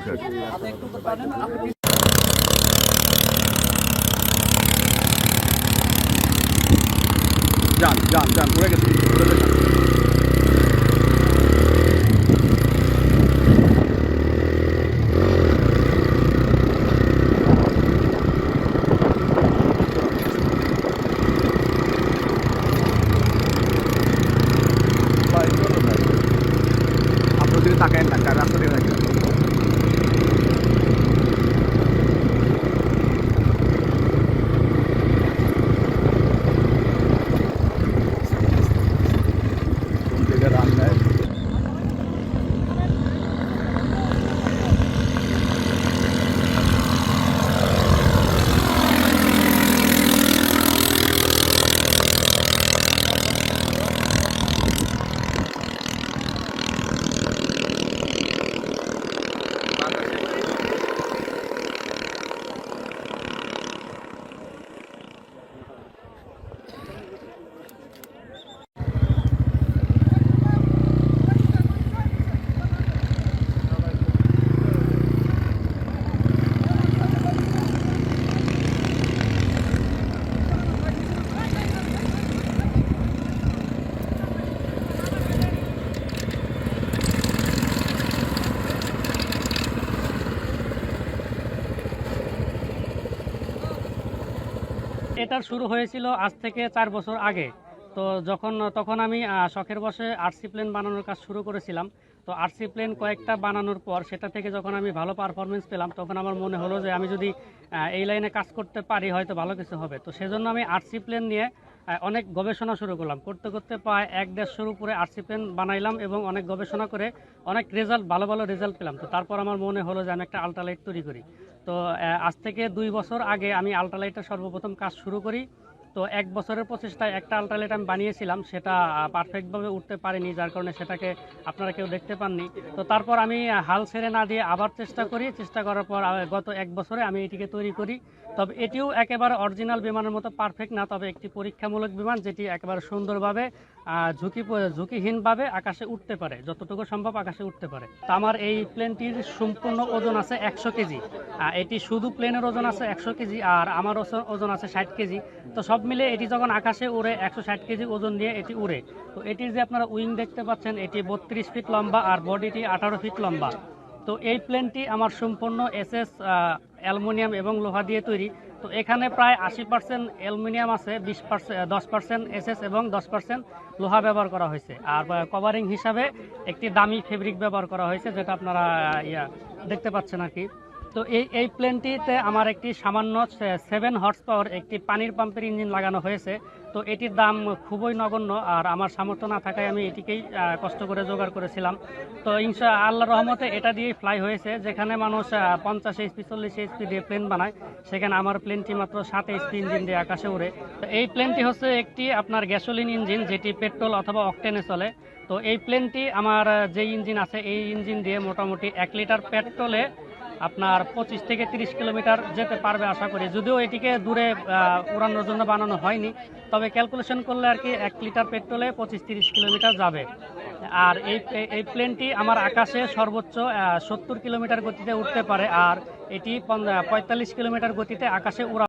আচ্ছা যান যান যান উড়ে গেছে উড়ে গেছে আপনার দিকে তাকায় না রাস্তা দিয়ে থাকবেন এটার শুরু হয়েছিল আজ থেকে 4 বছর আগে। তো তখন আমি শখের বশে আরসি প্লেন বানানোর কাজ শুরু করেছিলাম। তো আরসি প্লেন কয়েকটা বানানোর পর সেটা থেকে যখন আমি ভালো পারফরমেন্স পেলাম, তখন আমার মনে হলো যে আমি যদি এই লাইনে কাজ করতে পারি হয়তো ভালো কিছু হবে। তো সেজন্য আমি আরসি প্লেন নিয়ে অনেক গবেষণা শুরু করলাম। করতে করতে প্রায় 1-1.5 উপরে আরসি প্লেন বানাইলাম এবং অনেক গবেষণা করে অনেক ভালো ভালো রেজাল্ট পেলাম। তো তারপর আমার মনে হলো যে আমি একটা আল্ট্রালাইট তৈরি করি। তো আজ থেকে 2 বছর আগে আমি আল্ট্রালাইটের সর্বপ্রথম কাজ শুরু করি। তো 1 বছরের প্রচেষ্টায় একটা আল্ট্রালাইট আমি বানিয়েছিলাম, সেটা পারফেক্টভাবে উঠতে পারিনি, যার কারণে সেটাকে আপনারা কেউ দেখতে পাননি। তো তারপর আমি হাল ছেড়ে না দিয়ে আবার চেষ্টা করার পর গত 1 বছরে আমি এটিকে তৈরি করি। তবে এটিও একেবারে অরিজিনাল বিমানের মতো পারফেক্ট না, তবে একটি পরীক্ষামূলক বিমান যেটি একেবারে সুন্দরভাবে ঝুঁকিহীনভাবে আকাশে উঠতে পারে, যতটুকু সম্ভব আকাশে উঠতে পারে। তো আমার এই প্লেনটির সম্পূর্ণ ওজন আছে 100 কেজি। এটি শুধু প্লেনের ওজন আছে 100 কেজি, আর আমার ওজন আছে 60 কেজি। তো সব মিলে এটি যখন আকাশে উড়ে 160 কেজি ওজন নিয়ে এটি উড়ে। তো এটির যে আপনারা উইং দেখতে পাচ্ছেন, এটি 32 ফিট লম্বা আর বডিটি 18 ফিট লম্বা। তো এই প্লেনটি আমার সম্পূর্ণ এসএস অ্যালুমিনিয়াম এবং লোহা দিয়ে তৈরি। তো এখানে প্রায় 80% অ্যালুমিনিয়াম আছে, 10% এসএস এবং 10% লোহা ব্যবহার করা হয়েছে। আর কভারিং হিসাবে একটি দামি ফেব্রিক ব্যবহার করা হয়েছে, যেটা আপনারা দেখতে পাচ্ছেন আর কি। তো এই প্লেনটিতে আমার একটি সামান্য 7 হর্স পাওয়ার একটি পানির পাম্পের ইঞ্জিন লাগানো হয়েছে। তো এটির দাম খুবই নগণ্য, আর আমার সামর্থ্য না থাকায় আমি এটিকেই কষ্ট করে জোগাড় করেছিলাম। তো আল্লাহর রহমতে এটা দিয়েই ফ্লাই হয়েছে। যেখানে মানুষ 50 এইচপি 40 এইচপি দিয়ে প্লেন বানায়, সেখানে আমার প্লেনটি মাত্র 7 এইচপি ইঞ্জিন দিয়ে আকাশে উড়ে। তো এই প্লেনটি হচ্ছে একটি আপনার গ্যাসোলিন ইঞ্জিন, যেটি পেট্রোল অথবা অকটেনে চলে। তো এই প্লেনটি আমার যে ইঞ্জিন আছে, এই ইঞ্জিন দিয়ে মোটামুটি 1 লিটার পেট্রোলে আপনার 25 থেকে 30 কিলোমিটার যেতে পারবে আশা করি। যদিও এটিকে দূরে উড়ানোর জন্য বানানো হয়নি, তবে ক্যালকুলেশন করলে আর কি 1 লিটার পেট্রোলে 25-30 কিলোমিটার যাবে। আর এই প্লেনটি আমার আকাশে সর্বোচ্চ 70 কিলোমিটার গতিতে উঠতে পারে, আর এটি 45 কিলোমিটার গতিতে আকাশে উড়া